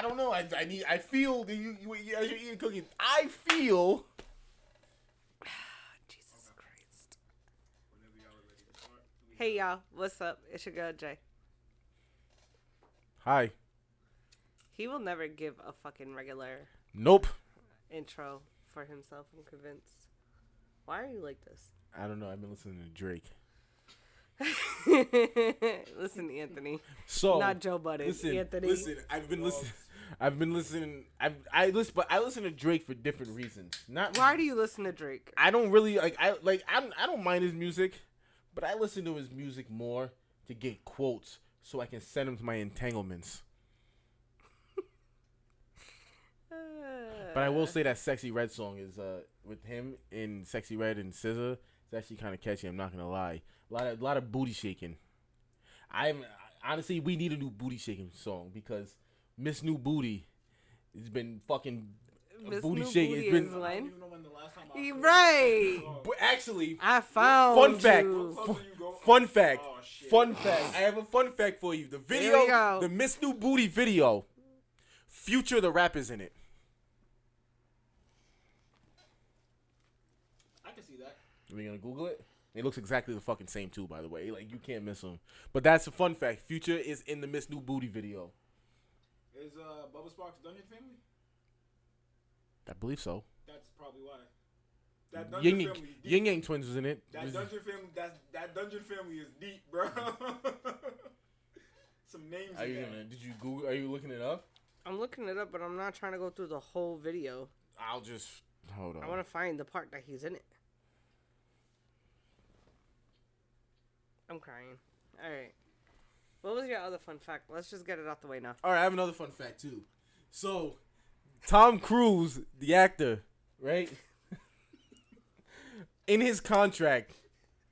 don't know. I feel that as you're eating cookies, I feel. Jesus Christ. Hey y'all, what's up? It's your girl Jay. Hi. He will never give a fucking regular Nope. intro for himself, I'm convinced. Why are you like this? I don't know. I've been listening to Drake. Listen, Anthony. So not Joe Budden. Anthony. Listen. I've been listening. I listen to Drake for different reasons. Not. Why do you listen to Drake? I don't really I don't mind his music, but I listen to his music more to get quotes so I can send them to my entanglements. But I will say that Sexy Red song is with him in Sexy Red and SZA. It's actually kind of catchy. I'm not gonna lie. A lot of booty shaking. Honestly, we need a new booty shaking song because Miss New Booty has been fucking Miss booty New shaking. Booty It's been is when? I don't even know when the last time I heard right. but actually, I found fun you. fact. Fun fact. Oh, shit. Fun fact. I have a fun fact for you. The Here we video, go. the Miss New Booty video, Future the rapper's in it. I can see that. Are we gonna Google it? It looks exactly the fucking same too, by the way. Like you can't miss him. But that's a fun fact. Future is in the Miss New Booty video. Is Bubba Sparks Dungeon Family? I believe so. That's probably why. That Dungeon Yin Family is deep. Yin Yang Twins was in it. That Dungeon Family. That Dungeon Family is deep, bro. Some names. Are you gonna? Did you Google? Are you looking it up? I'm looking it up, but I'm not trying to go through the whole video. I'll just hold on. I want to find the part that he's in it. I'm crying. All right. What was your other fun fact? Let's just get it out the way now. All right, I have another fun fact too. So, Tom Cruise, the actor, right? in his contract,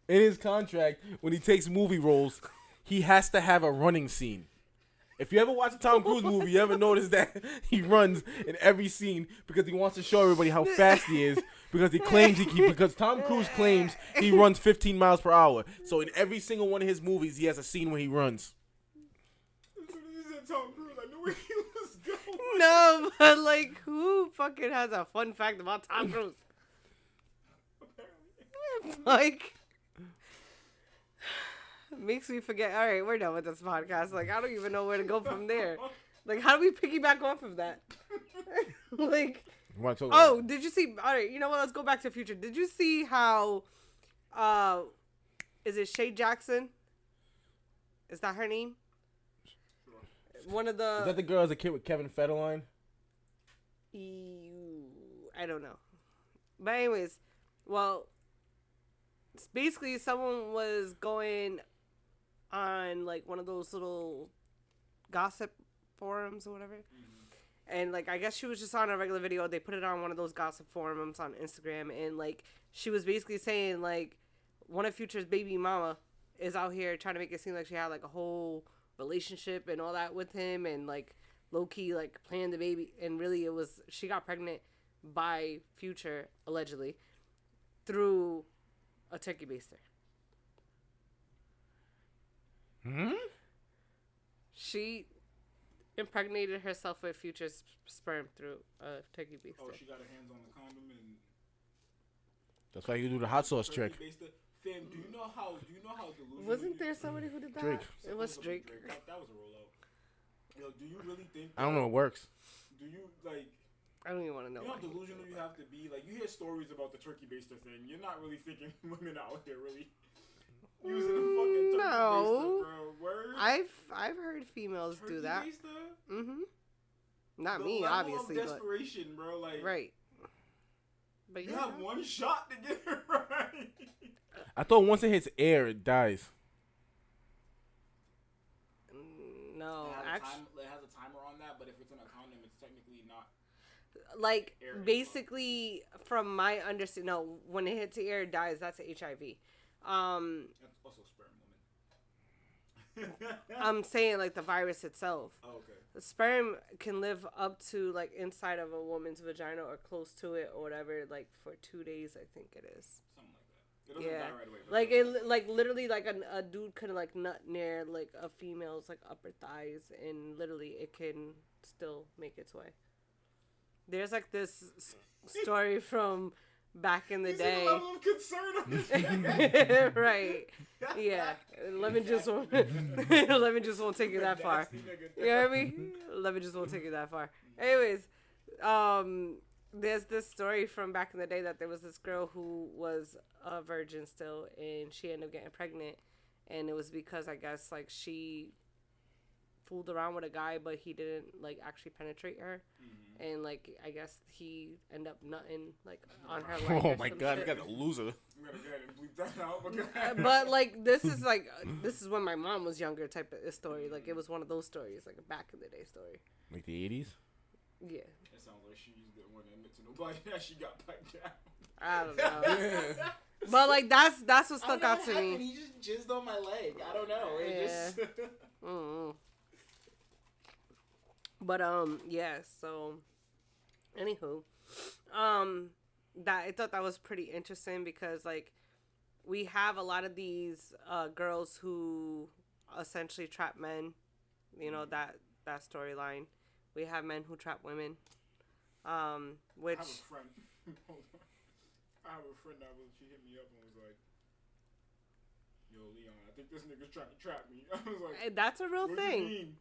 when he takes movie roles, he has to have a running scene. If you ever watch a Tom Cruise movie, you ever notice that he runs in every scene because he wants to show everybody how fast he is. Because because Tom Cruise claims he runs 15 miles per hour. So in every single one of his movies, he has a scene where he runs. As soon as you said Tom Cruise, I knew where he was going. No, but like, who fucking has a fun fact about Tom Cruise? Like, makes me forget. All right, we're done with this podcast. Like, I don't even know where to go from there. Like, how do we piggyback off of that? Like, oh, did you see? All right, you know what? Let's go back to the future. Did you see how? Is it Shay Jackson? Is that her name? One of the. Is that the girl as a kid with Kevin Federline? I don't know. But anyways, well, it's basically someone was going on like one of those little gossip forums or whatever. And like, I guess she was just on a regular video. They put it on one of those gossip forums on Instagram. And like, she was basically saying like, one of Future's baby mama is out here trying to make it seem like she had like a whole relationship and all that with him. And like, low key, like planned the baby. And really it was, she got pregnant by Future, allegedly, through a turkey baster. She impregnated herself with Future's sperm through a turkey baster. Oh, she got her hands on the condom and. That's why you do the hot sauce trick. Fam, do you know how delusional? Wasn't there somebody who did that? Drake. It was Drake. That was a rollout. Yo, do you really think? I don't know. It works. Do you like? I don't even want to know. You know how delusional you have to be. Like, you hear stories about the turkey baster thing. You're not really thinking women out here really using the fucking turkey baster, bro. Word? I've heard females turkey do that. Baster? Mm-hmm. Not the me, level obviously, of desperation, bro. Like, right. But you have one shot to get it right. I thought once it hits air, it dies. No, actually, it has a timer on that. But if it's in a condom, it's technically not. Like, basically, from my understanding, no, when it hits the air, it dies. That's HIV. That's also sperm, woman. I'm saying, like, the virus itself. Oh, okay. The sperm can live up to, like, inside of a woman's vagina or close to it or whatever, like, for 2 days, I think it is. Something like that. It doesn't Yeah. die right away. Like it, like literally, like a dude could like nut near like a female's like upper thighs, and literally it can still make its way. There's like this story from back in the You see day. the level of concern on this Right. Yeah. Lemon juice won't lemon juice won't take you that far. Nasty nigga. You know what I mean? Lemon juice won't take you that far. Anyways, there's this story from back in the day that there was this girl who was a virgin still, and she ended up getting pregnant, and it was because I guess like she fooled around with a guy, but he didn't like actually penetrate her, and like I guess he ended up nutting like on her leg. Oh or my some god, shit. you got a loser. I'm gonna go ahead and bleep that out. But like this is when my mom was younger type of story. Like it was one of those stories, like a back in the day story. Like the 80s? Yeah. It sounds like she didn't want to admit to nobody that she got back down. I don't know. But like that's what stuck out to me. He just jizzed on my leg. I don't know. It just Mm. But yeah, so anywho, that I thought that was pretty interesting because like we have a lot of these girls who essentially trap men, you know, that storyline. We have men who trap women. Which I have a friend. I have a friend that she hit me up and was like, "Yo, Leon, I think this nigga's trying to trap me." I was like, that's a real "What thing. you mean?"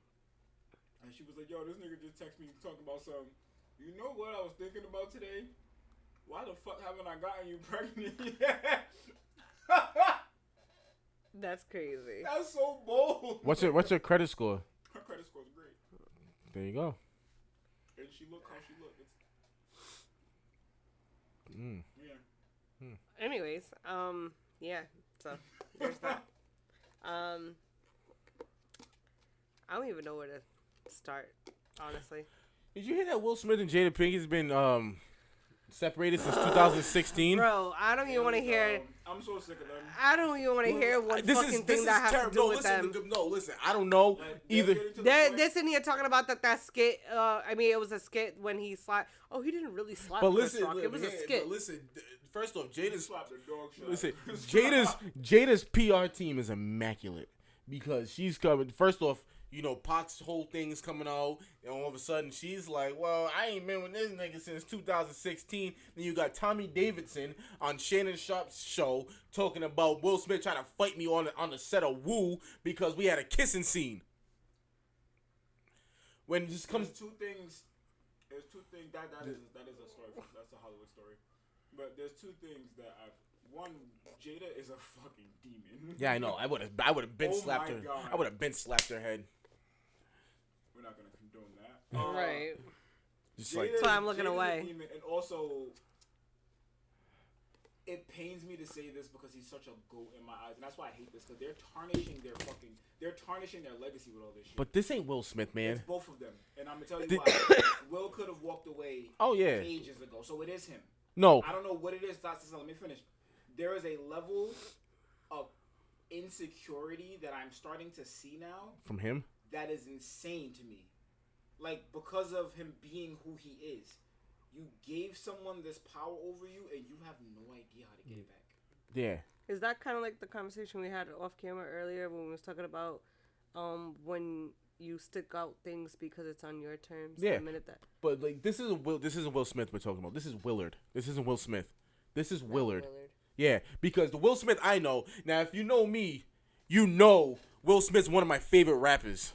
And she was like, "Yo, this nigga just texted me talking about something. You know what I was thinking about today? Why the fuck haven't I gotten you pregnant yet?" That's crazy. That's so bold. What's your credit score? Her credit score's great. There you go. And she look how she look. It's, yeah. Anyways, yeah. So there's that. I don't even know where to start, honestly. Did you hear that Will Smith and Jada Pinkett's been separated since 2016? Bro, I don't even want to hear. I'm so sick of them. I don't even want to hear one fucking thing that has to do with them. No, listen. I don't know Like, either. They're sitting here talking about that skit. I mean, it was a skit when he slapped. Oh, he didn't really slap But Chris listen, Rock. It was a skit. But listen. First off, Jada's Slap the dog shit. listen. Jada's PR team is immaculate because she's coming. First off, you know, Pac's whole thing is coming out, and all of a sudden she's like, "Well, I ain't been with this nigga since 2016." Then you got Tommy Davidson on Shannon Sharp's show talking about Will Smith trying to fight me on the set of Woo because we had a kissing scene. When it just comes There's two things. That is a story. That's a Hollywood story. But there's two things that one, Jada is a fucking demon. Yeah, I know. I would have been Oh slapped my her. God. I would have been slapped her head. We're not gonna condone that. Right. Just like That's why I'm looking Jada's a away. demon, and also, it pains me to say this because he's such a goat in my eyes, and that's why I hate this because they're tarnishing their legacy with all this shit. but this ain't Will Smith, man. It's both of them, and I'm gonna tell you why. Will could have walked away. Oh, yeah. Ages ago, so it is him. No. I don't know what it is. Let me finish. There is a level of insecurity that I'm starting to see now From him? that is insane to me. Like, because of him being who he is. You gave someone this power over you, and you have no idea how to get it back. Yeah. Is that kind of like the conversation we had off camera earlier when we was talking about when you stick out things because it's on your terms? Yeah. The minute that But like this isn't Will Smith we're talking about. This is Willard. This isn't Will Smith. This is Willard. Yeah, because the Will Smith I know. Now if you know me, you know Will Smith's one of my favorite rappers.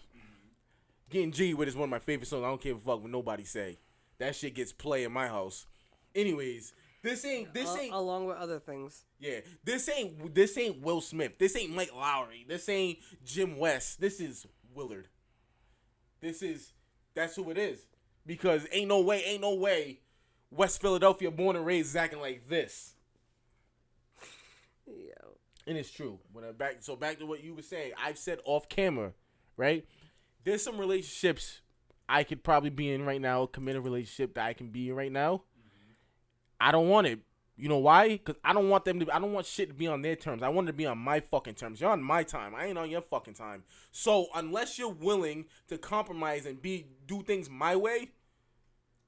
Getting G with is one of my favorite songs. I don't give a fuck what nobody say. That shit gets play in my house. Anyways, this ain't along with other things. yeah, this ain't Will Smith. This ain't Mike Lowry. This ain't Jim West. This is Willard. That's who it is. Because ain't no way West Philadelphia born and raised is acting like this. Yo. And it's true. Back to what you were saying. I've said off camera, right? There's some relationships I could probably be in right now, a committed relationship that I can be in right now. Mm-hmm. I don't want it. You know why? Because I don't want shit to be on their terms. I want it to be on my fucking terms. You're on my time. I ain't on your fucking time. So unless you're willing to compromise and do things my way,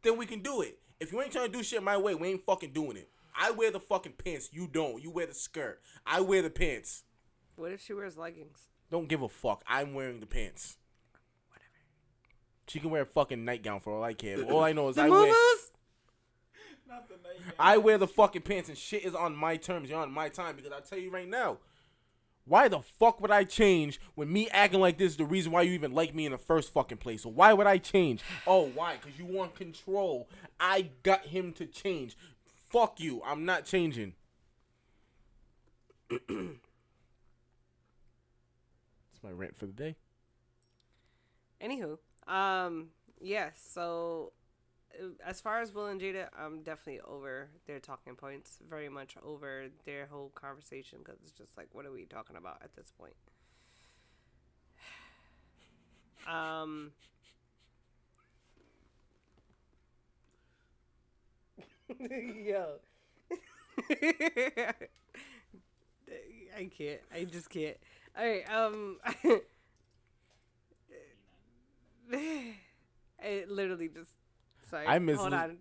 then we can do it. If you ain't trying to do shit my way, we ain't fucking doing it. I wear the fucking pants. You don't. You wear the skirt. I wear the pants. What if she wears leggings? Don't give a fuck. I'm wearing the pants. Whatever. She can wear a fucking nightgown for all I care. All I know is The I wear. Not the nightgown. I wear the fucking pants and shit is on my terms. You're on my time because I'll tell you right now. Why the fuck would I change when me acting like this is the reason why you even like me in the first fucking place? So why would I change? Oh, why? Because you want control. I got him to change. Fuck you. I'm not changing. That's my rant for the day. Anywho, yes. So, as far as Will and Jada, I'm definitely over their talking points. Very much over their whole conversation because it's just like, what are we talking about at this point? Yo. I can't. I just can't. All right. I literally just. Sorry. Hold on.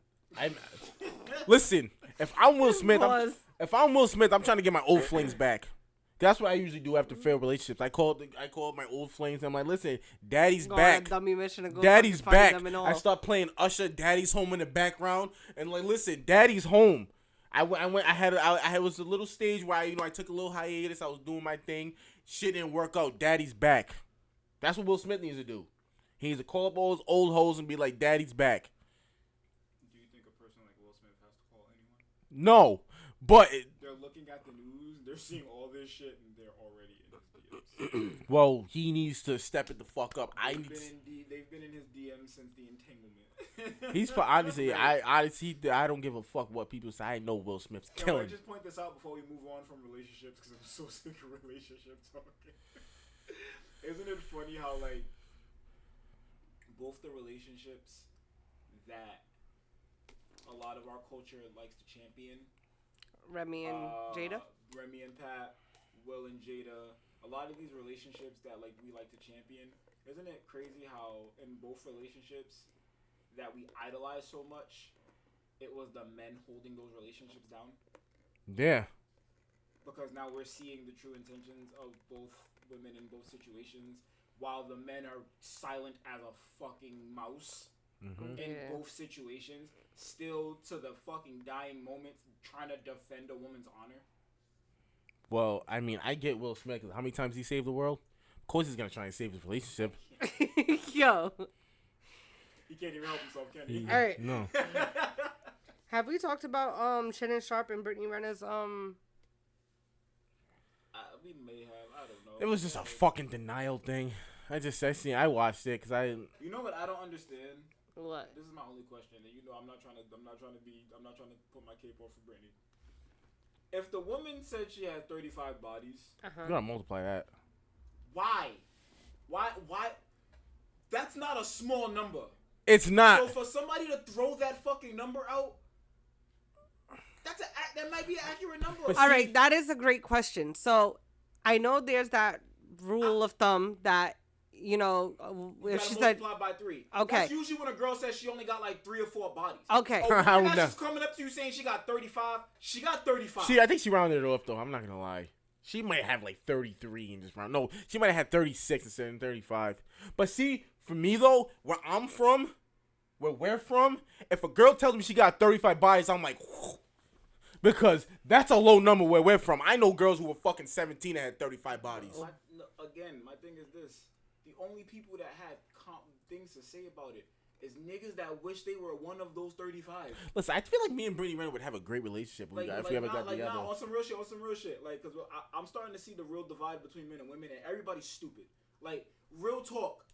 Listen. If I'm Will Smith, Pause. I'm trying to get my old flings back. That's what I usually do after failed relationships. I called my old flames. And I'm like, listen, Daddy's Go back. on a dummy mission and go Daddy's fucking find back. them and all. I start playing Usher, Daddy's home in the background, and like, listen, Daddy's home. I was a little stage where I took a little hiatus. I was doing my thing. Shit didn't work out. Daddy's back. That's what Will Smith needs to do. He needs to call up all his old hoes and be like, Daddy's back. Do you think a person like Will Smith has to call anyone? No, but They're looking at the news, they're seeing all this shit, and they're already in his DMs. well, he needs to step it the fuck up. They've been in his DMs since the entanglement. He's for honestly. I don't give a fuck what people say. I know Will Smith's Can I killing. just point this out before we move on from relationships because I'm so sick of relationship talking. Isn't it funny how like both the relationships that a lot of our culture likes to champion, Remy and Jada? Remy and Pat, Will and Jada, a lot of these relationships that like we like to champion, isn't it crazy how in both relationships that we idolize so much, it was the men holding those relationships down? Yeah. Because now we're seeing the true intentions of both women in both situations, while the men are silent as a fucking mouse in both situations, still to the fucking dying moments trying to defend a woman's honor. Well, I mean, I get Will Smith. 'Cause how many times he saved the world? Of course, he's gonna try and save his relationship. Yo. He can't even help himself, can he? All right. No. Have we talked about Shannon Sharp and Brittany Renner's We may have. I don't know. It was just a fucking denial thing. I watched it because I. You know what I don't understand? what? This is my only question, and you know I'm not trying to put my cape off for Brittany. If the woman said she had 35 bodies, You gotta multiply that. why? That's not a small number. It's not. So for somebody to throw that fucking number out, that might be an accurate number. All right, that is a great question. So, I know there's that rule of thumb that, if she said, multiply by 3. Okay. That's usually when a girl says she only got like 3 or 4 bodies. okay, Oh, I don't now know. she's coming up to you saying she got 35. She got 35. I think she rounded it off though. I'm not gonna lie. She might have like 33 and just round. No, she might have had 36 instead of 35. But see, for me though, where we're from, if a girl tells me she got 35 bodies, I'm like, whew, because that's a low number where we're from. I know girls who were fucking 17 and had 35 bodies. My thing is this: the only people that had things to say about it is niggas that wish they were one of those 35. Listen, I feel like me and Brittany Renner would have a great relationship if we ever got together. on some real shit. Like, cause I'm starting to see the real divide between men and women, and everybody's stupid. Like, real talk.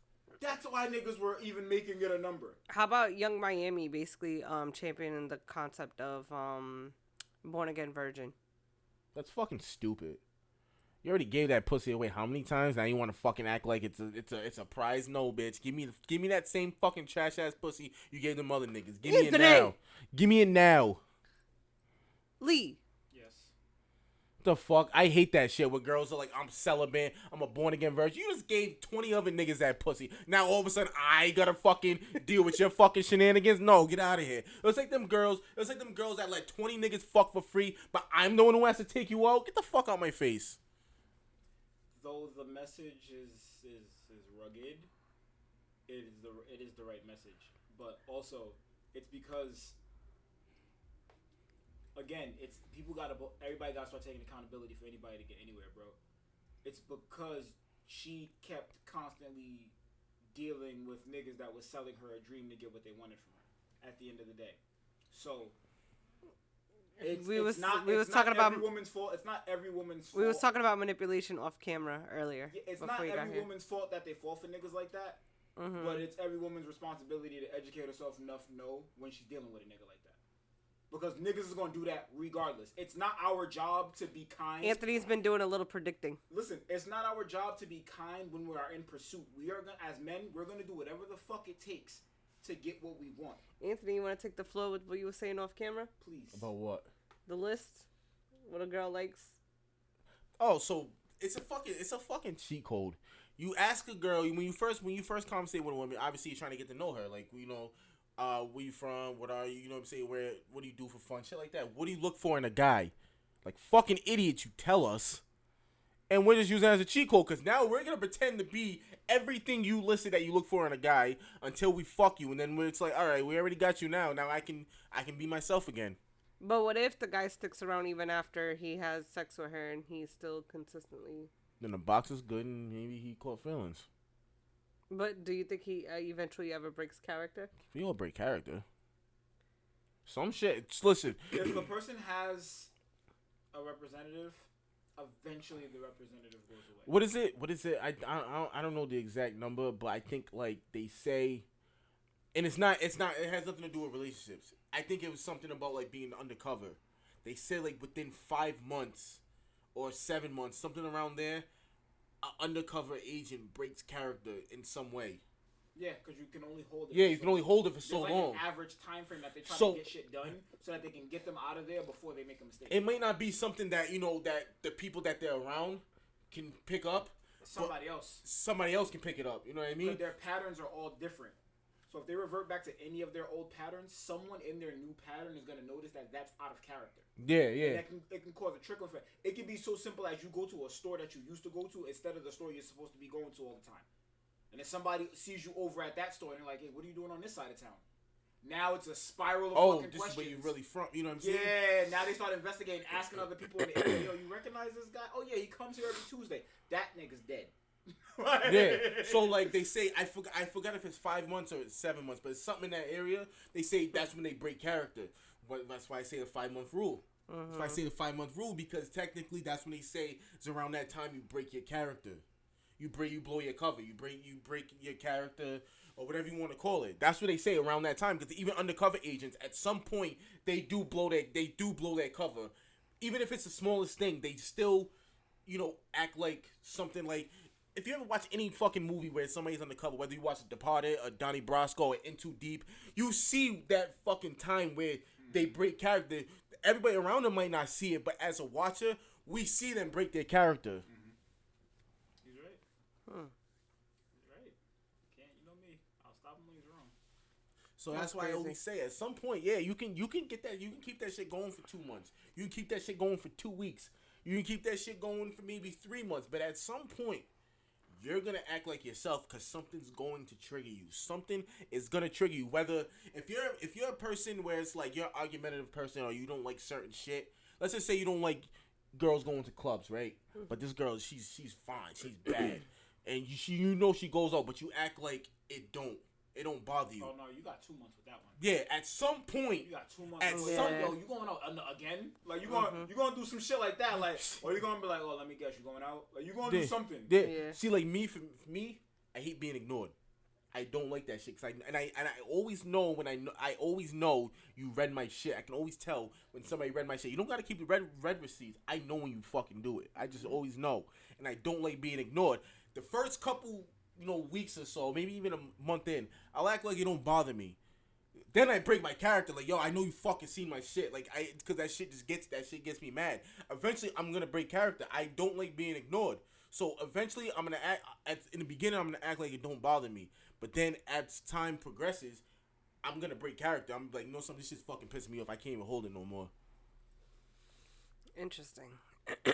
That's why niggas were even making it a number. How about Young Miami basically championing the concept of born again virgin? That's fucking stupid. You already gave that pussy away how many times? Now you want to fucking act like it's a prize? No, bitch. Give me that same fucking trash ass pussy you gave them other niggas. Give me it now. Give me it now. Lee. Yes. the fuck? I hate that shit where girls are like, I'm celibate, I'm a born again virgin. You just gave 20 other niggas that pussy. Now all of a sudden I gotta fucking deal with your fucking shenanigans? No, get out of here. It was like them girls that let 20 niggas fuck for free, but I'm the one who has to take you out. Get the fuck out my face. Though the message is rugged, it is the right message. But also, it's because, again, it's everybody gotta start taking accountability for anybody to get anywhere, bro. It's because she kept constantly dealing with niggas that was selling her a dream to get what they wanted from her at the end of the day. So we was not talking about every woman's fault. It's not every woman's fault. We was talking about manipulation off camera earlier. Yeah, it's not every woman's fault that they fall for niggas like that. Mm-hmm. But it's every woman's responsibility to educate herself enough to know when she's dealing with a nigga like that. Because niggas is gonna do that regardless. It's not our job to be kind. Anthony's been doing a little predicting. Listen, it's not our job to be kind when we are in pursuit. We are gonna, as men, we're gonna do whatever the fuck it takes to get what we want. Anthony, you want to take the floor with what you were saying off camera? Please. About what? The list. What a girl likes. Oh, so it's a fucking cheat code. You ask a girl when you first conversate with a woman. Obviously, you're trying to get to know her. Like, you know, where you from? What are you? You know what I'm saying? What do you do for fun? Shit like that. What do you look for in a guy? Like fucking idiots, you tell us, and we're just using it as a cheat code because now we're gonna pretend to be everything you listed that you look for in a guy until we fuck you, and then it's like, all right, we already got you now. Now I can be myself again. But what if the guy sticks around even after he has sex with her and he's still consistently? Then the box is good and maybe he caught feelings. But do you think he eventually ever breaks character? We all break character. Some shit. Listen. If the person has a representative, eventually the representative goes away. What is it? I don't know the exact number, but I think like they say, and it has nothing to do with relationships. I think it was something about like being undercover. They said like within 5 months or 7 months, something around there, an undercover agent breaks character in some way. Yeah, because you can only hold it. Yeah, you can only hold it for so like long. An average time frame that they try to get shit done, so that they can get them out of there before they make a mistake. It might not be something that that the people that they're around can pick up. Somebody else can pick it up. You know what I mean? But their patterns are all different. So if they revert back to any of their old patterns, someone in their new pattern is going to notice that that's out of character. Yeah, yeah. And it can cause a trickle effect. It can be so simple as you go to a store that you used to go to instead of the store you're supposed to be going to all the time. And then somebody sees you over at that store and they're like, hey, what are you doing on this side of town? Now it's a spiral of fucking questions. This is where you really from. You know what I'm saying? Yeah, now they start investigating, asking other people in the area, yo, you recognize this guy? Oh, yeah, he comes here every Tuesday. That nigga's dead. Yeah. So like they say, I forgot if it's 5 months or 7 months, but it's something in that area. They say that's when they break character. But that's why I say the 5 month rule. That's why I say the 5 month rule, because technically that's when they say it's around that time you break your character. You blow your cover. You break your character or whatever you want to call it. That's what they say around that time, because even undercover agents at some point they do blow their cover. Even if it's the smallest thing, they still, act like something like. If you ever watch any fucking movie where somebody's undercover, whether you watch The Departed or Donnie Brasco or In Too Deep, you see that fucking time where they break character. Everybody around them might not see it, but as a watcher, we see them break their character. Mm-hmm. He's right. Huh. He's right. You know me. I'll stop him when he's wrong. So that's why I always say at some point, yeah, you can get that. You can keep that shit going for 2 months. You can keep that shit going for 2 weeks. You can keep that shit going for maybe 3 months. But at some point, you're going to act like yourself because something's going to trigger you. Something is going to trigger you. Whether, if you're a person where it's like you're an argumentative person or you don't like certain shit. Let's just say you don't like girls going to clubs, right? But this girl, she's fine. She's bad. And you know she goes out, but you act like it don't bother you. Oh, no, you got 2 months with that one. Yeah, at some point. You got 2 months. Yo, you going out again? Like, you going to do some shit like that? Like, or you going to be like, oh, let me guess, you going out? Like, you going to do something. Yeah. See, like, for me, I hate being ignored. I don't like that shit. I always know I always know you read my shit. I can always tell when somebody read my shit. You don't got to keep the read receipts. I know when you fucking do it. I just always know. And I don't like being ignored. The first couple, weeks or so, maybe even a month in, I'll act like it don't bother me. then I break my character. Like, yo, I know you fucking seen my shit. Like, because that shit gets me mad. Eventually, I'm gonna break character. I don't like being ignored. So eventually, I'm gonna act. In the beginning, I'm gonna act like it don't bother me. But then, as time progresses, I'm gonna break character. I'm like, no, some of this shit's fucking pissing me off. I can't even hold it no more. Interesting.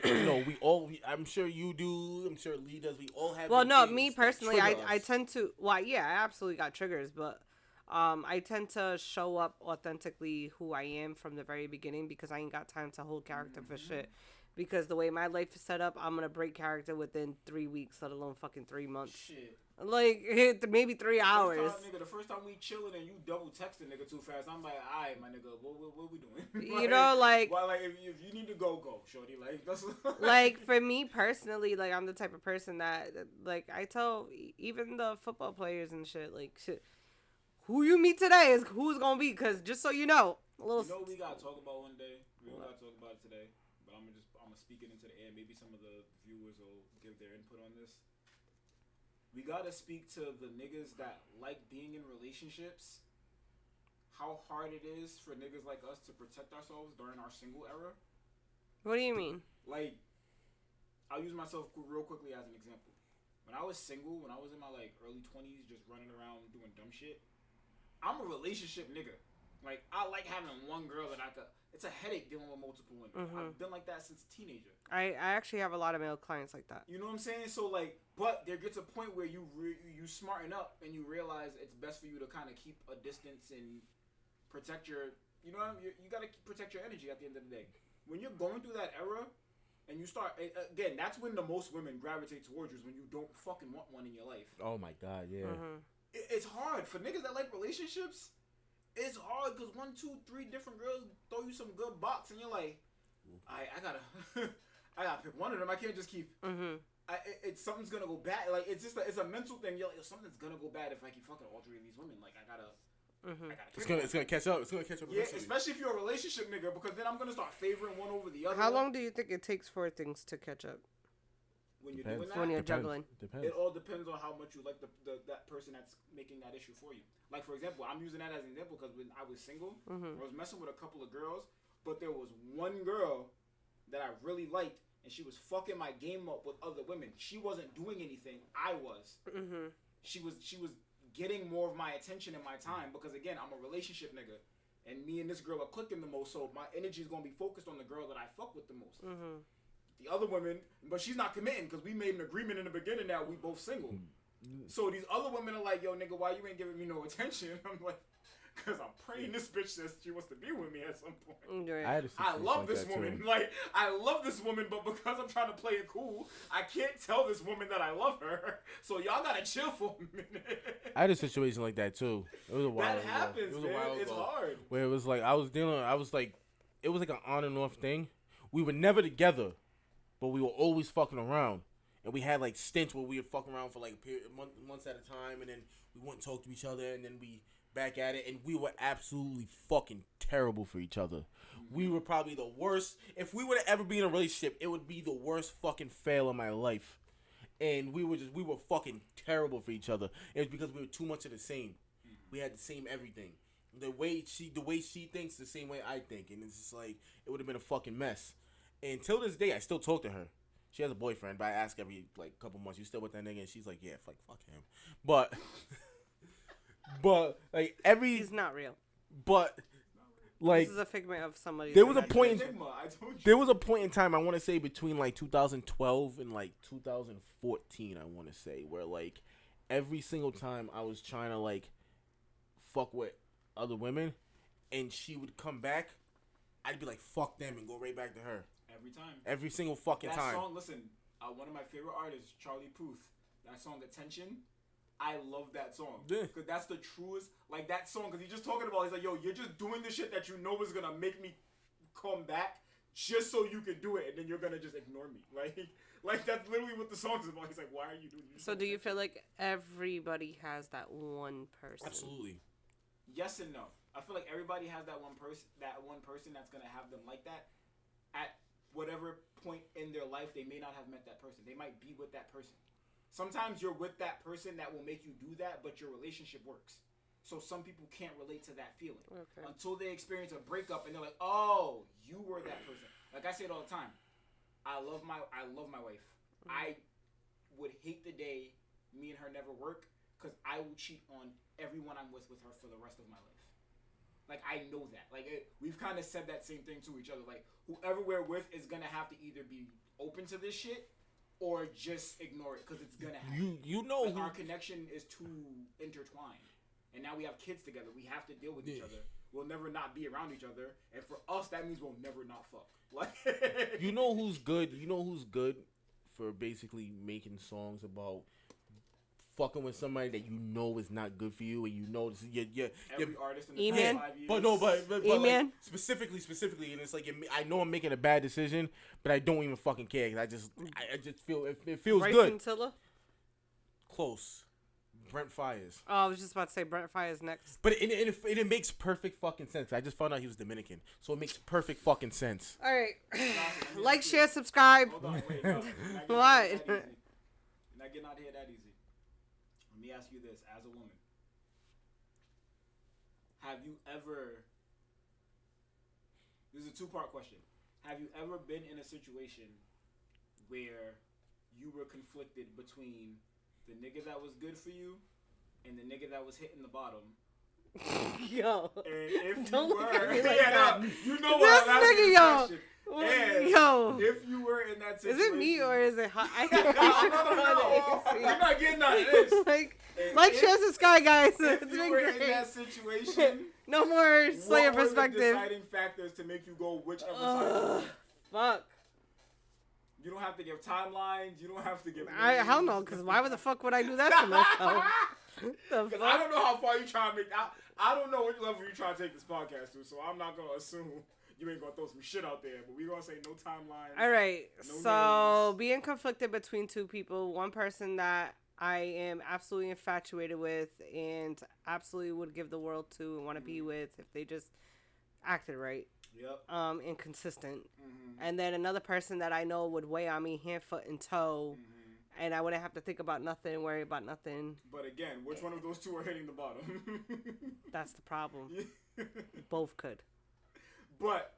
I'm sure you do. I'm sure Lee does. We all have. Well, no, me personally, I tend to. Well, yeah, I absolutely got triggers, but I tend to show up authentically who I am from the very beginning because I ain't got time to hold character for shit. Because the way my life is set up, I'm gonna break character within 3 weeks, let alone fucking 3 months. Shit. Like maybe 3 hours. The first time we chilling and you double texting nigga too fast, I'm like, alright, my nigga, what we doing? You know, like, well, like if you need to go, shorty. Like that's like for me personally, like I'm the type of person that like I tell even the football players and shit, like shit, who you meet today is who's gonna be, because just so you know, a little. You know what we gotta talk about one day. We don't gotta talk about it today, but I'm gonna speak it into the air. Maybe some of the viewers will give their input on this. We gotta speak to the niggas that like being in relationships. How hard it is for niggas like us to protect ourselves during our single era. What do you mean? Like, I'll use myself real quickly as an example. When I was single, when I was in my like early 20s, just running around doing dumb shit, I'm a relationship nigga. Like, I like having one girl that I could. It's a headache dealing with multiple women. I've been like that since a teenager. I actually have a lot of male clients like that. You know what I'm saying? So like, but there gets a point where you smarten up and you realize it's best for you to kind of keep a distance and protect your. You know what I mean? You gotta protect your energy at the end of the day. When you're going through that era, and you start again, that's when the most women gravitate towards you. Is when you don't fucking want one in your life. Oh my god, yeah. It's hard for niggas that like relationships. It's hard because 1, 2, 3 different girls throw you some good box, and you're like, I gotta, I gotta pick one of them. I can't just keep. It's something's gonna go bad. Like it's just it's a mental thing. You're like, something's gonna go bad if I keep fucking all 3 of these women. Like I gotta. It's gonna catch up. It's gonna catch up. Yeah, especially if you're a relationship nigga, because then I'm gonna start favoring one over the other. How long do you think it takes for things to catch up? When you're doing that, when you're juggling, Depends. It all depends on how much you like that person that's making that issue for you. Like for example, I'm using that as an example because when I was single, I was messing with a couple of girls, but there was one girl that I really liked, and she was fucking my game up with other women. She wasn't doing anything. I was. She was getting more of my attention and my time because again, I'm a relationship nigga, and me and this girl are clicking the most. So my energy is gonna be focused on the girl that I fuck with the most. The other women, but she's not committing because we made an agreement in the beginning that we both single. So these other women are like, yo, nigga, why you ain't giving me no attention? I'm like, because I'm praying this bitch says she wants to be with me at some point. I love this woman. Too. Like, I love this woman, but because I'm trying to play it cool, I can't tell this woman that I love her. So y'all gotta chill for a minute. I had a situation like that too. It was a while ago. That happens, man. It's hard. Where it was like, it was like an on and off thing. We were never together, but we were always fucking around. And we had like stints where we would fuck around for like a period, months at a time, and then we wouldn't talk to each other, and then we back at it, and we were absolutely fucking terrible for each other. We were probably the worst. If we were to ever be in a relationship, it would be the worst fucking fail of my life. And we were fucking terrible for each other. It was because we were too much of the same. We had the same everything. The way she thinks, the same way I think, and it's just like it would have been a fucking mess. And till this day, I still talk to her. She has a boyfriend, but I ask every like couple months, "You still with that nigga?" And she's like, "Yeah, fuck him." But like he's not real. But like this is a figment of somebody. There was a point. There was a point in time, I want to say between like 2012 and like 2014, I want to say, where like every single time I was trying to like fuck with other women, and she would come back, I'd be like, "Fuck them," and go right back to her. Every time. Every single fucking that time. That song, listen, one of my favorite artists, Charlie Puth. That song, Attention. I love that song. Yeah. Because that's the truest, like that song, because he's just talking about, he's like, yo, you're just doing the shit that you know is going to make me come back just so you can do it, and then you're going to just ignore me. Like that's literally what the song's about. He's like, why are you doing this? So do you feel like everybody has that one person? Absolutely. Yes and no. I feel like everybody has that one person that's going to have them like that. At whatever point in their life, they may not have met that person. They might be with that person. Sometimes you're with that person that will make you do that, but your relationship works. So some people can't relate to that feeling Okay. until they experience a breakup and they're like, "Oh, you were that person." Like I say it all the time. I love my wife. I would hate the day me and her never work because I will cheat on everyone I'm with her for the rest of my life. Like, I know that. Like, we've kind of said that same thing to each other. Like, whoever we're with is gonna have to either be open to this shit or just ignore it because it's gonna happen. You know like, our connection is too intertwined, and now we have kids together. We have to deal with each other. We'll never not be around each other, and for us, that means we'll never not fuck. Like, you know who's good? You know who's good for basically making songs about fucking with somebody that you know is not good for you, and you know this. Every artist in the E-Man. past 5 years. But no, but E-Man. like, specifically, and it's like I know I'm making a bad decision, but I don't even fucking care. 'Cause I just feel it feels Bryson good. Tiller? Close. Brent Fires. Oh, I was just about to say Brent Fires next. But it makes perfect fucking sense. I just found out he was Dominican, so it makes perfect fucking sense. All right. Like, share, subscribe. Hold on, wait. No, What? You're not getting out here that easy. Let me ask you this: as a woman, have you ever? This is a two-part question. Have you ever been in a situation where you were conflicted between the nigga that was good for you and the nigga that was hitting the bottom? Yo. And if Don't you look at were, me like that. no, you know This what I'm asking nigga, this yo. question. And Yo. if you were in that Is situation, it me or is it hot? I think no, you're not getting out of this. like, share, subscribe, guys. If It's you been were in great. that situation, No more Slayer what were the perspective. deciding factors to make you go whichever side? Fuck. You don't have to give timelines. You don't have to give. Hell no, because why the fuck would I do that to myself? The Because fuck? I don't know how far you trying to make. I don't know which level you trying to take this podcast to, so I'm not gonna assume you ain't gonna throw some shit out there. But we gonna say no timeline. All right. No So names. being conflicted between two people, one person that I am absolutely infatuated with and absolutely would give the world to and want to be with if they just acted right. Yep. And consistent. Mm-hmm. And then another person that I know would weigh on me hand, foot, and toe. Mm-hmm. And I wouldn't have to think about nothing, worry about nothing. But again, which one of those two are hitting the bottom? That's the problem. Both could. But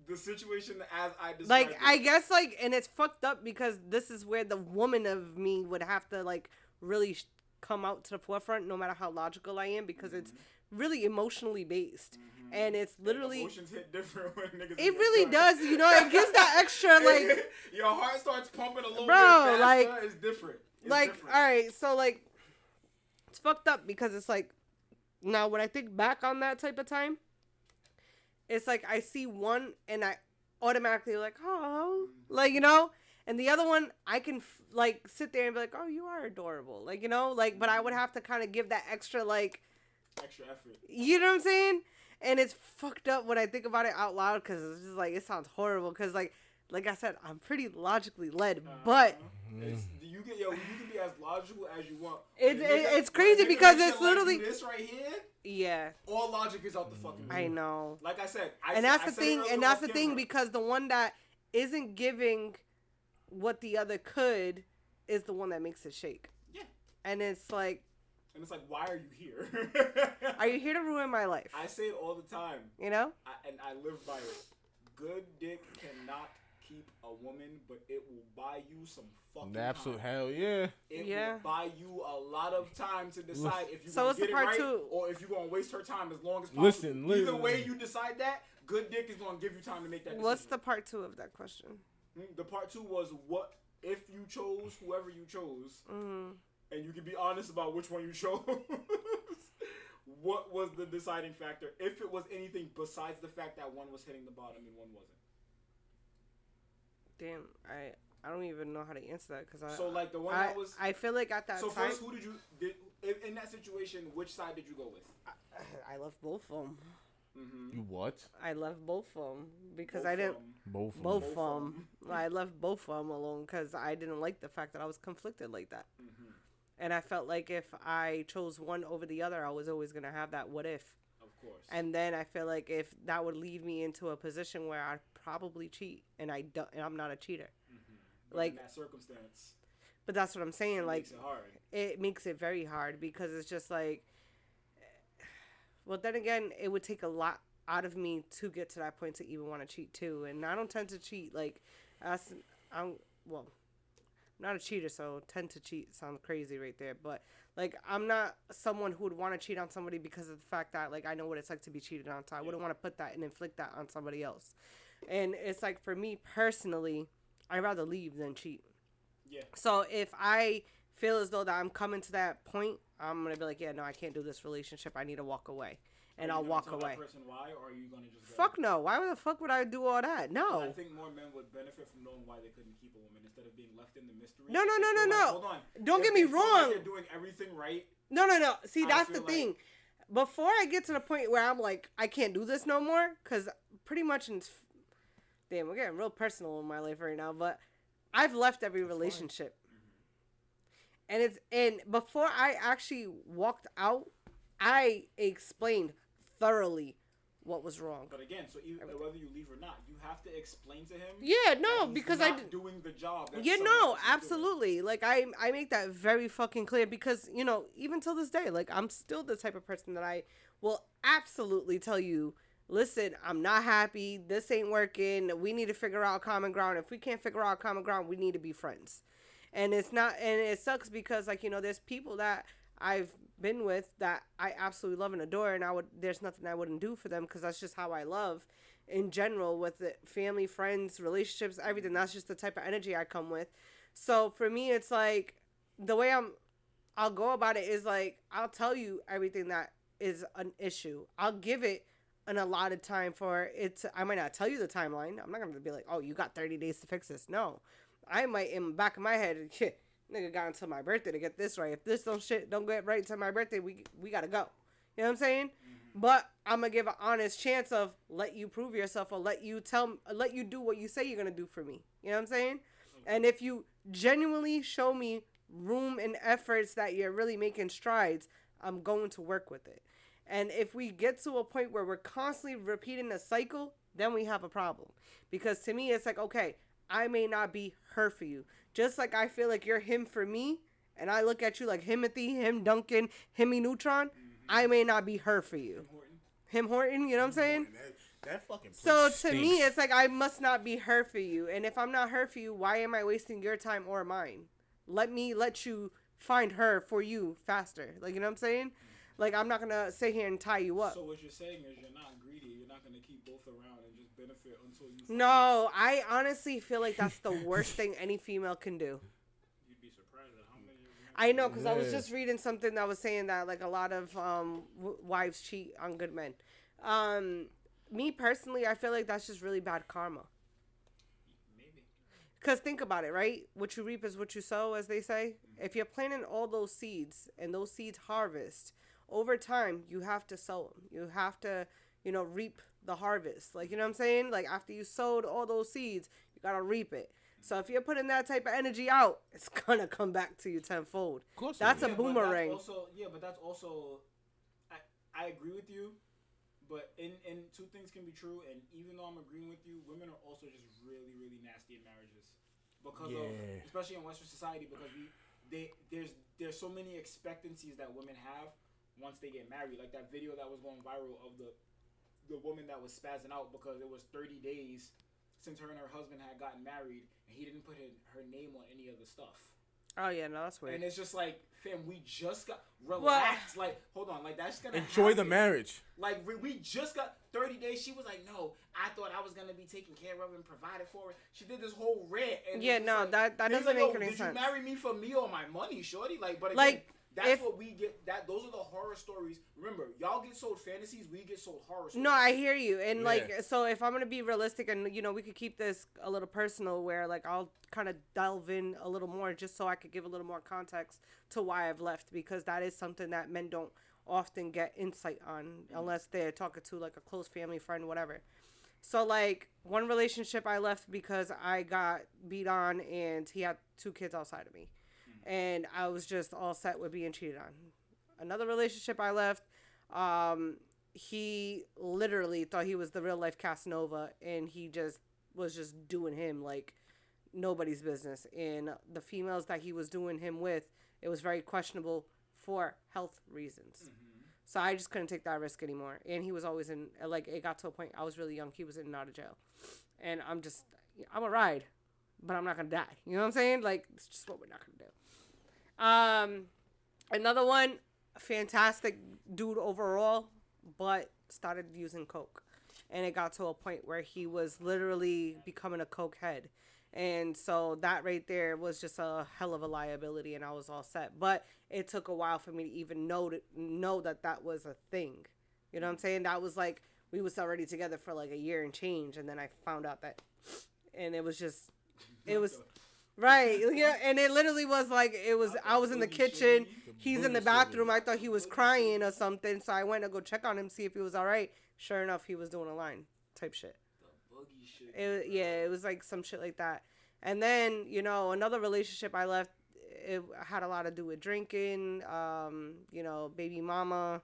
the situation as I described Like, it, I guess, like, and it's fucked up because this is where the woman of me would have to, like, really come out to the forefront no matter how logical I am because it's really emotionally based. And it's literally... emotions hit different when niggas It get really done. does, you know, it gives that extra, like... Your heart starts pumping a little Bro, bit faster. like- It's different. It's like, different. all right, so, like, it's fucked up because it's like... Now, when I think back on that type of time, it's like I see one and I automatically like, oh, like, you know? And the other one, I can, like, sit there and be like, oh, you are adorable. Like, you know? Like, but I would have to kind of give that extra, like... Extra effort. You know what I'm saying? And it's fucked up when I think about it out loud because it's just like, it sounds horrible because, like I said, I'm pretty logically led, but... You can be as logical as you want. It's crazy because it's literally... Like this right here, yeah. all logic is out the fucking window. I know. Like I said, That's the thing because the one that isn't giving what the other could is the one that makes it shake. Yeah. And it's like... And it's like, why are you here? Are you here to ruin my life? I say it all the time. You know? And I live by it. Good dick cannot keep a woman, but it will buy you some fucking Absolute time. hell yeah. It Yeah. will buy you a lot of time to decide if you So gonna what's the get it part right two? or if you're gonna waste her time as long as possible. Listen. Either way you decide that, good dick is gonna give you time to make that decision. What's the part two of that question? The part two was what if you chose whoever you chose, and you can be honest about which one you chose. What was the deciding factor? If it was anything besides the fact that one was hitting the bottom and one wasn't. Damn, I don't even know how to answer that because So like the one that was. I feel like at that So time. first, who did in that situation? Which side did you go with? I love both of them. Mm-hmm. You what? I love both of them because Both I didn't. Both. Both Both of of them. I left both of them alone because I didn't like the fact that I was conflicted like that. Mm-hmm. And I felt like if I chose one over the other, I was always going to have that what if. Of course. And then I feel like if that would lead me into a position where I'd probably cheat and I'm not a cheater. But like in that circumstance, but that's what I'm saying. it Like makes it hard. it makes it very hard because it's just like Well, then again, it would take a lot out of me to get to that point to even want to cheat too. And I don't tend to cheat like, I'm well, not a cheater, so tend to cheat sounds crazy right there. But like, I'm not someone who would want to cheat on somebody because of the fact that like I know what it's like to be cheated on. So I wouldn't want to put that and inflict that on somebody else. And it's like for me personally, I'd rather leave than cheat. Yeah. So if I feel as though that I'm coming to that point, I'm gonna be like, yeah, no, I can't do this relationship. I need to walk away, and I'll walk away. That person why, or are you gonna just go? Fuck no. Why the fuck would I do all that? No. I think more men would benefit from knowing why they couldn't keep a woman instead of being left in the mystery. No. Hold on. Don't get me wrong. Like they're doing everything right. No. See, that's the thing. Before I get to the point where I'm like, I can't do this no more, because pretty much, damn, we're getting real personal in my life right now, but I've left every relationship. And before I actually walked out, I explained thoroughly what was wrong. But again, so even, whether you leave or not, you have to explain to him. Yeah, no, because not doing the job. Yeah, no, absolutely. Doing. Like I make that very fucking clear because even till this day, like I'm still the type of person that I will absolutely tell you, listen, I'm not happy. This ain't working. We need to figure out common ground. If we can't figure out common ground, we need to be friends. And it's not, and it sucks because like, there's people that I've been with that I absolutely love and adore. And there's nothing I wouldn't do for them because that's just how I love in general with the family, friends, relationships, everything. That's just the type of energy I come with. So for me, it's like the way I'll go about it is like, I'll tell you everything that is an issue. I'll give it an allotted time for it. I might not tell you the timeline. I'm not going to be like, oh, you got 30 days to fix this. No. I might, in the back of my head, shit, nigga got until my birthday to get this right. If this don't get right till my birthday, we gotta go. You know what I'm saying? Mm-hmm. But I'm gonna give an honest chance of let you prove yourself or let you do what you say you're gonna do for me. You know what I'm saying? Okay. And if you genuinely show me room and efforts that you're really making strides, I'm going to work with it. And if we get to a point where we're constantly repeating the cycle, then we have a problem. Because to me, it's like, okay, I may not be her for you. Just like I feel like you're him for me, and I look at you like Himothy, him Duncan, Himmy Neutron, I may not be her for you. Him Horton, you know what I'm saying? That fucking so stinks. To me, it's like I must not be her for you. And if I'm not her for you, why am I wasting your time or mine? Let me let you find her for you faster. Like, you know what I'm saying? Like, I'm not going to sit here and tie you up. So what you're saying is you're not greedy. You're not going to keep both around and just benefit until you... No, I honestly feel like that's the worst thing any female can do. You'd be surprised at how many... I know, because I was just reading something that was saying that, like, a lot of wives cheat on good men. Me, personally, I feel like that's just really bad karma. Maybe. Because think about it, right? What you reap is what you sow, as they say. Mm-hmm. If you're planting all those seeds and those seeds harvest... Over time, you have to sow them. You have to, reap the harvest. Like, you know what I'm saying? Like, after you sowed all those seeds, you got to reap it. So if you're putting that type of energy out, it's going to come back to you tenfold. Of course. That's a boomerang. But that's also, I agree with you, but in two things can be true. And even though I'm agreeing with you, women are also just really, really nasty in marriages. Because of, especially in Western society, because there's so many expectancies that women have once they get married. Like that video that was going viral of the woman that was spazzing out because it was 30 days since her and her husband had gotten married and he didn't put her name on any of the stuff. Oh yeah, no, that's weird. And it's just like, fam, we just got relax. Like, hold on, like that's gonna enjoy the marriage. Like we just got 30 days. She was like, no, I thought I was gonna be taken care of and provided for. She did this whole rant. And yeah, no, like, that doesn't make any sense. Did you marry me for me or my money, shorty? Like, but again, that's what we get. Those are the horror stories. Remember, y'all get sold fantasies. We get sold horror stories. No, I hear you. And so if I'm gonna be realistic, and we could keep this a little personal, where like I'll kind of delve in a little more, just so I could give a little more context to why I've left, because that is something that men don't often get insight on unless they're talking to like a close family friend, whatever. So like one relationship I left because I got beat on, and he had 2 kids outside of me. And I was just all set with being cheated on. Another relationship I left, he literally thought he was the real life Casanova, and he just was just doing him like nobody's business. And the females that he was doing him with, it was very questionable for health reasons. Mm-hmm. So I just couldn't take that risk anymore. And he was always in, like, it got to a point, I was really young. He was in and out of jail. And I'm a ride, but I'm not going to die. You know what I'm saying? Like, it's just what we're not going to do. Another one, fantastic dude overall, but started using coke. And it got to a point where he was literally becoming a coke head. And so that right there was just a hell of a liability, and I was all set. But it took a while for me to even know that was a thing. You know what I'm saying? That was like, we was already together for like a year and change, and then I found out that, and it was just, it was, right. Yeah, and it literally was like, I was in the kitchen, he's in the bathroom, I thought he was crying or something, so I went to go check on him, see if he was all right. Sure enough, he was doing a line type shit. It was like some shit like that. And then, you know, another relationship I left, it had a lot to do with drinking, you know, baby mama.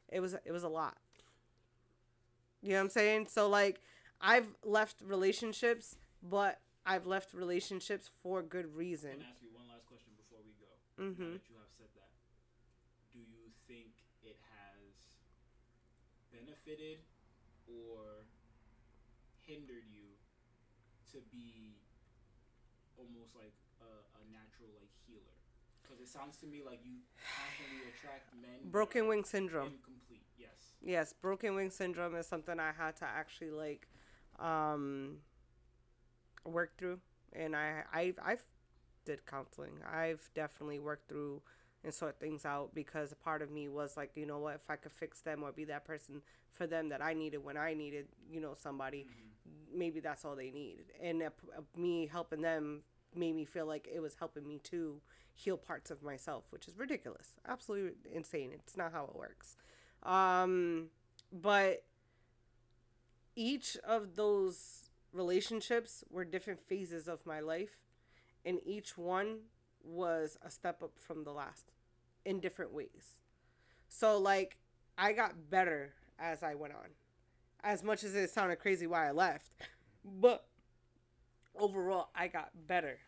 It was a lot. You know what I'm saying? So, like, I've left relationships, but I've left relationships for good reason. I can ask you one last question before we go. Now that you have said that, do you think it has benefited or hindered you to be almost like a natural like healer? Because it sounds to me like you constantly attract men. Broken wing syndrome. Incomplete. Yes, broken wing syndrome is something I had to actually like work through, and I've did counseling. I've definitely worked through and sort things out, because a part of me was like, you know what, if I could fix them or be that person for them that I needed when I needed, you know, somebody, maybe that's all they needed. And me helping them made me feel like it was helping me to heal parts of myself, which is ridiculous, absolutely insane. It's not how it works. But each of those relationships were different phases of my life, and each one was a step up from the last in different ways. So, like, I got better as I went on, as much as it sounded crazy why I left, but overall I got better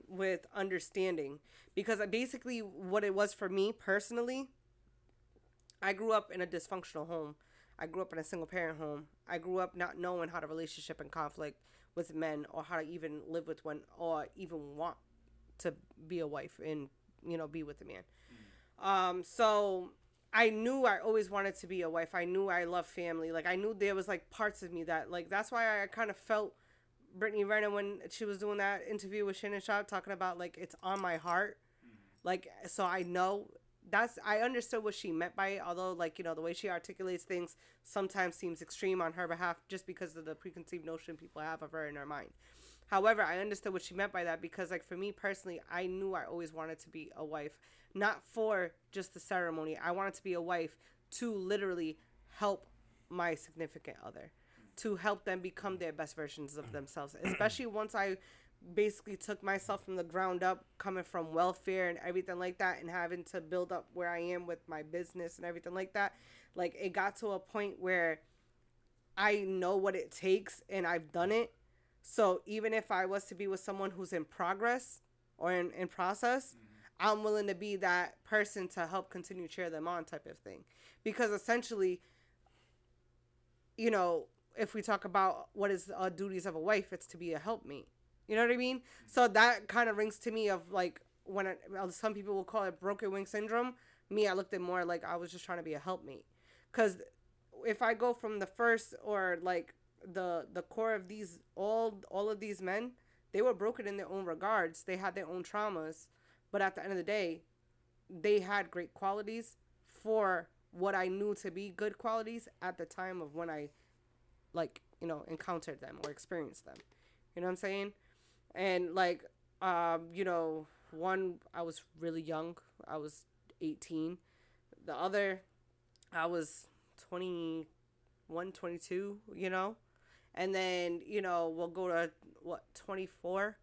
with understanding, because basically what it was for me personally, I grew up in a dysfunctional home. I grew up in a single parent home. I grew up not knowing how to relationship and conflict with men, or how to even live with one, or even want to be a wife and, you know, be with a man. So I knew I always wanted to be a wife. I knew I loved family. Like, I knew there was like parts of me that, like, that's why I kind of felt Brittany Renner when she was doing that interview with Shannon Sharp, talking about like, it's on my heart. Like, so I know I understood what she meant by it, although, like, you know, the way she articulates things sometimes seems extreme on her behalf, just because of the preconceived notion people have of her in their mind. However, I understood what she meant by that, because, like, for me personally, I knew I always wanted to be a wife, not for just the ceremony. I wanted to be a wife to literally help my significant other, to help them become their best versions of themselves, especially once I basically took myself from the ground up, coming from welfare and everything like that, and having to build up where I am with my business and everything like that. Like, it got to a point where I know what it takes and I've done it. So even if I was to be with someone who's in progress or in process, I'm willing to be that person to help continue cheer them on, type of thing. Because essentially, you know, if we talk about what is the duties of a wife, it's to be a helpmate. You know what I mean? So that kind of rings to me of like, some people will call it broken wing syndrome. Me, I looked at more like I was just trying to be a helpmate. Because if I go from the first, or like the core of these, all of these men, they were broken in their own regards. They had their own traumas. But at the end of the day, they had great qualities for what I knew to be good qualities at the time of when I, like, you know, encountered them or experienced them. You know what I'm saying? And like, you know, one, I was really young. I was 18. The other, I was 21, 22, you know? And then, you know, we'll go to 24.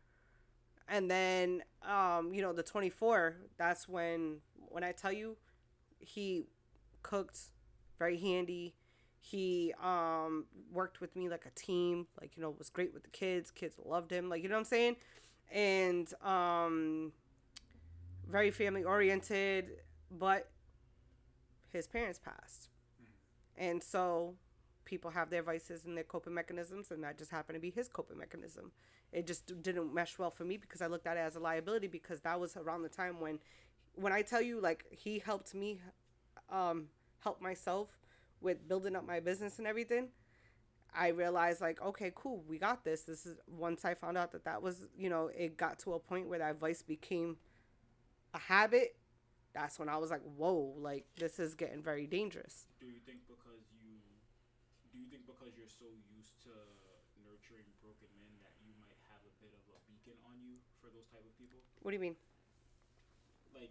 And then, you know, the 24, that's when I tell you, he cooked, very handy. He worked with me like a team, like, you know, was great with the kids. Kids loved him, like, you know what I'm saying? And very family oriented, but his parents passed. And so people have their vices and their coping mechanisms, and that just happened to be his coping mechanism. It just didn't mesh well for me because I looked at it as a liability, because that was around the time when I tell you, like, he helped me help myself with building up my business and everything. I realized, like, okay, cool, we got this. This is once I found out that was, it got to a point where that vice became a habit. That's when I was like, whoa, like, this is getting very dangerous. Do you think because you're so used to nurturing broken men that you might have a bit of a beacon on you for those type of people? What do you mean? Like,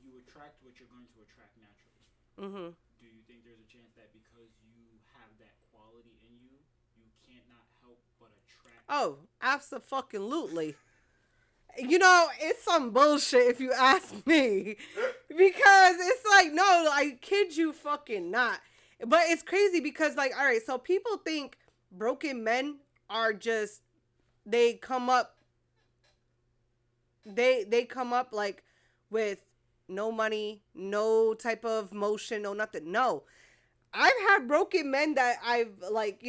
you attract what you're going to attract naturally. Mm-hmm. Do you think there's a chance that because you have that quality in you, you can't not help but attract? Oh, absolutely. It's some bullshit if you ask me. Because it's like, no, I kid you fucking not. But it's crazy because, like, all right, so people think broken men are just, they come up like with no money, no type of motion, no nothing. No. I've had broken men that I've, like,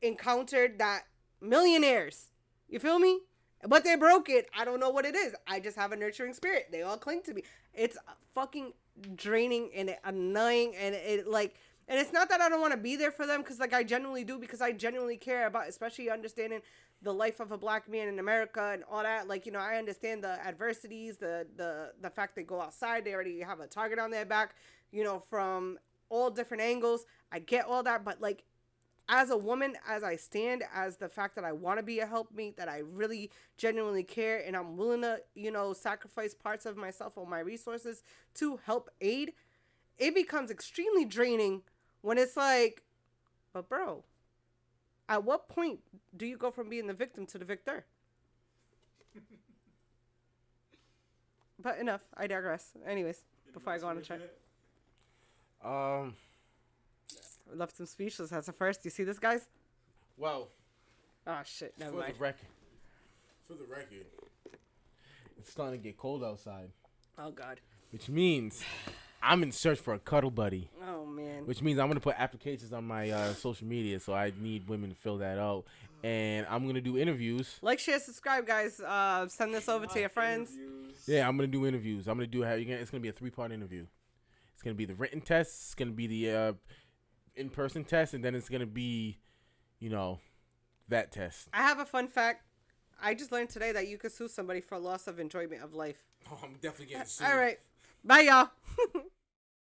encountered, that millionaires. You feel me? But they're broken. I don't know what it is. I just have a nurturing spirit. They all cling to me. It's fucking draining and annoying, and and it's not that I don't want to be there for them, because, like, I genuinely do, because I genuinely care about, especially understanding the life of a black man in America and all that. Like, I understand the adversities, the fact they go outside, they already have a target on their back, from all different angles. I get all that, but, like, as a woman, as I stand, as the fact that I want to be a helpmate, that I really genuinely care, and I'm willing to, sacrifice parts of myself or my resources to help aid, it becomes extremely draining when it's like, but bro, at what point do you go from being the victim to the victor? But enough. I digress. Anyways, before I go on a check. Left him speechless. That's the first. You see this, guys? Well. Oh, shit. Never For mind. the record, it's starting to get cold outside. Oh, God. Which means I'm in search for a cuddle buddy. Oh, man. Which means I'm going to put applications on my social media, so I need women to fill that out. And I'm going to do interviews. Like, share, subscribe, guys. Send this over to your friends. Yeah, I'm going to do interviews. I'm going to do it's going to be a 3-part interview. It's going to be the written test. It's going to be the in-person test. And then it's going to be, that test. I have a fun fact. I just learned today that you could sue somebody for loss of enjoyment of life. Oh, I'm definitely getting sued. All right. Bye, y'all.